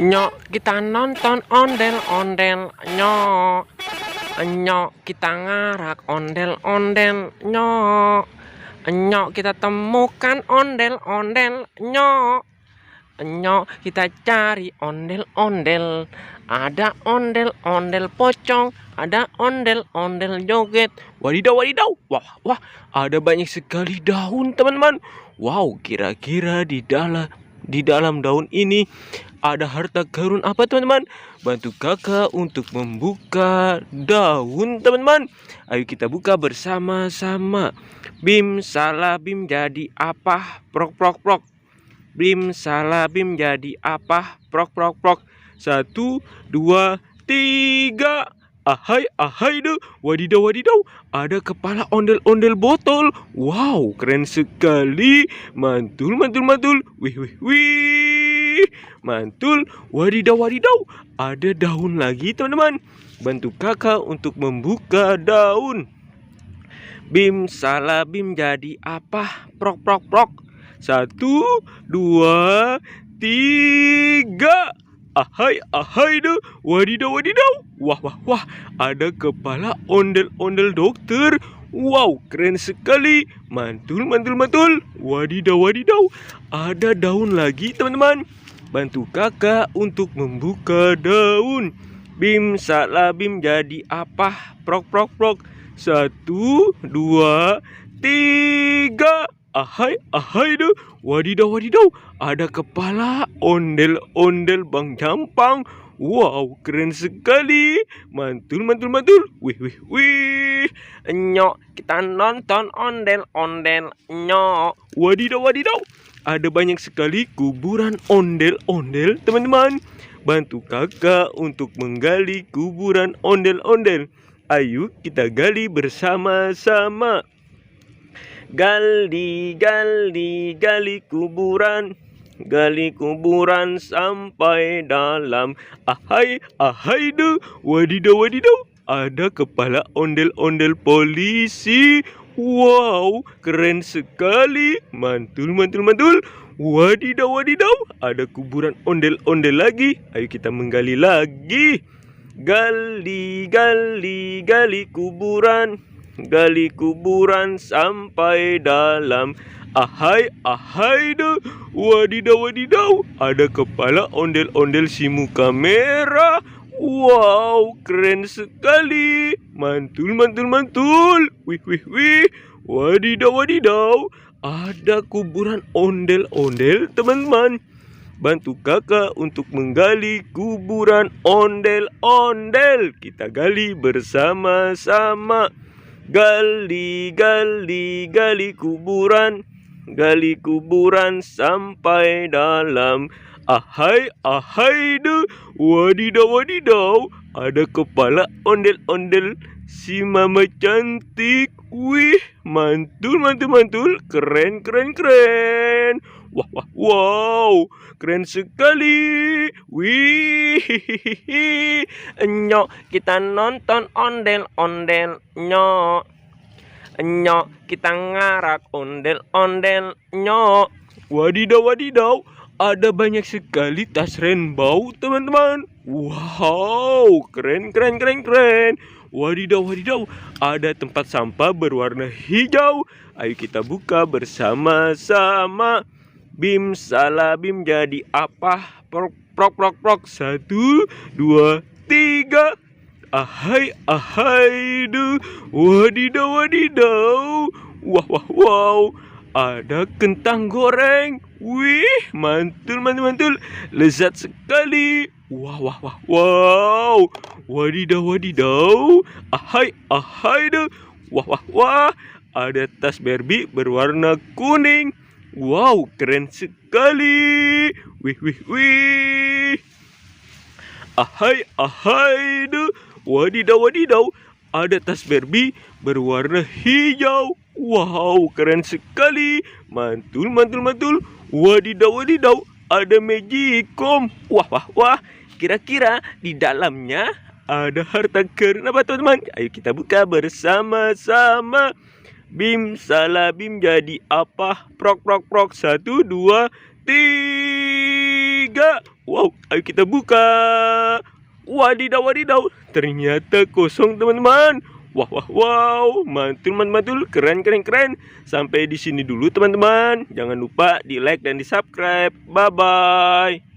Nyok, kita nonton ondel-ondel. Nyok, nyok, kita ngarak ondel-ondel. Nyok, nyok, kita temukan ondel-ondel. Nyok, nyok, kita cari ondel-ondel. Ada ondel-ondel pocong, ada ondel-ondel joget. Wadidaw, wadidaw. Wah, wah, ada banyak sekali daun, teman-teman. Wow, kira-kira di dalam daun ini ada harta karun apa, teman-teman? Bantu kakak untuk membuka daun, teman-teman. Ayo kita buka bersama-sama. Bim salah bim jadi apa? Prok prok prok. Bim salah bim jadi apa? Prok prok prok. 1, 2, 3. Ahai, ahai deh. Wadidaw, wadidaw. Ada kepala ondel-ondel botol. Wow, keren sekali. Mantul, mantul, mantul. Wih, wih, wih. Mantul. Wadidaw, wadidaw. Ada daun lagi, teman-teman. Bantu kakak untuk membuka daun. Bim salah bim jadi apa? Prok, prok, prok. 1, 2, 3. Ahai, ahai deh. Wadidaw, wadidaw. Wah, wah, wah. Ada kepala ondel-ondel dokter. Wow, keren sekali. Mantul, mantul, mantul. Wadidaw, wadidaw. Ada daun lagi, teman-teman. Bantu kakak untuk membuka daun. Bim salah bim jadi apa? Prok, prok, prok. 1, 2, 3. Ahai, ahai deh. Wadidaw, wadidaw. Ada kepala ondel-ondel Bang Jampang. Wow, keren sekali. Mantul, mantul, mantul. Wih, wih, wih. Nyok, kita nonton ondel-ondel. Nyok. Wadidaw, wadidaw. Ada banyak sekali kuburan ondel-ondel, teman-teman. Bantu kakak untuk menggali kuburan ondel-ondel. Ayo kita gali bersama-sama. Gali, gali, gali kuburan. Gali kuburan sampai dalam. Ahai, ahai deh. Wadidaw, wadidaw. Ada kepala ondel-ondel polisi. Wow, keren sekali. Mantul, mantul, mantul. Wadidaw, wadidaw. Ada kuburan ondel-ondel lagi. Ayo kita menggali lagi. Gali, gali, gali kuburan. Gali kuburan sampai dalam. Ahai, ahai deh. Wadidaw, wadidaw. Ada kepala ondel-ondel si muka merah. Wow, keren sekali. Mantul, mantul, mantul. Wih, wih, wih. Wadidaw, wadidaw. Ada kuburan ondel-ondel, teman-teman. Bantu kakak untuk menggali kuburan ondel-ondel. Kita gali bersama-sama. Gali, gali, gali kuburan. Gali kuburan sampai dalam. Ahai, ahai deh. Wadidaw, wadidaw. Ada kepala ondel-ondel si mama cantik. Wih, mantul, mantul, mantul. Keren, keren, keren. Wah, wah, wow. Keren sekali. Wih, nyok, kita nonton ondel-ondel. Nyok, nyok, kita ngarak ondel-ondel. Nyok. Wadidaw, wadidaw. Ada banyak sekali tas rainbow, teman-teman. Wow, keren, keren, keren, keren. Wadidaw, wadidaw. Ada tempat sampah berwarna hijau. Ayo kita buka bersama-sama. Bim salah bim jadi apa? Prok, prok, prok, prok. 1, 2, 3. Ahai, ahai deh. Wadidaw, wadidaw. Wah, wah, wow. Ada kentang goreng. Wih, mantul, mantul, mantul. Lezat sekali. Wah, wah, wah, wow. Wadidaw, wadidaw. Ahai, ahai deh. Wah, wah, wah. Ada tas Barbie berwarna kuning. Wow, keren sekali. Wih, wih, wih. Ahai, ahai deh. Wadidaw, wadidaw. Ada tas Barbie berwarna hijau. Wow, keren sekali. Mantul, mantul, mantul. Wadidaw, wadidaw. Ada Magicom. Wah, wah, wah. Kira-kira di dalamnya ada harta karun apa, teman-teman? Ayo kita buka bersama-sama. Bim salah bim jadi apa? Prok, prok, prok. 1, 2, 3. 3. Wow, ayo kita buka. Wadidaw, wadidaw, ternyata kosong teman-teman. Wow, mantul, keren. Sampai di sini dulu teman-teman. Jangan lupa di like dan di subscribe. Bye bye.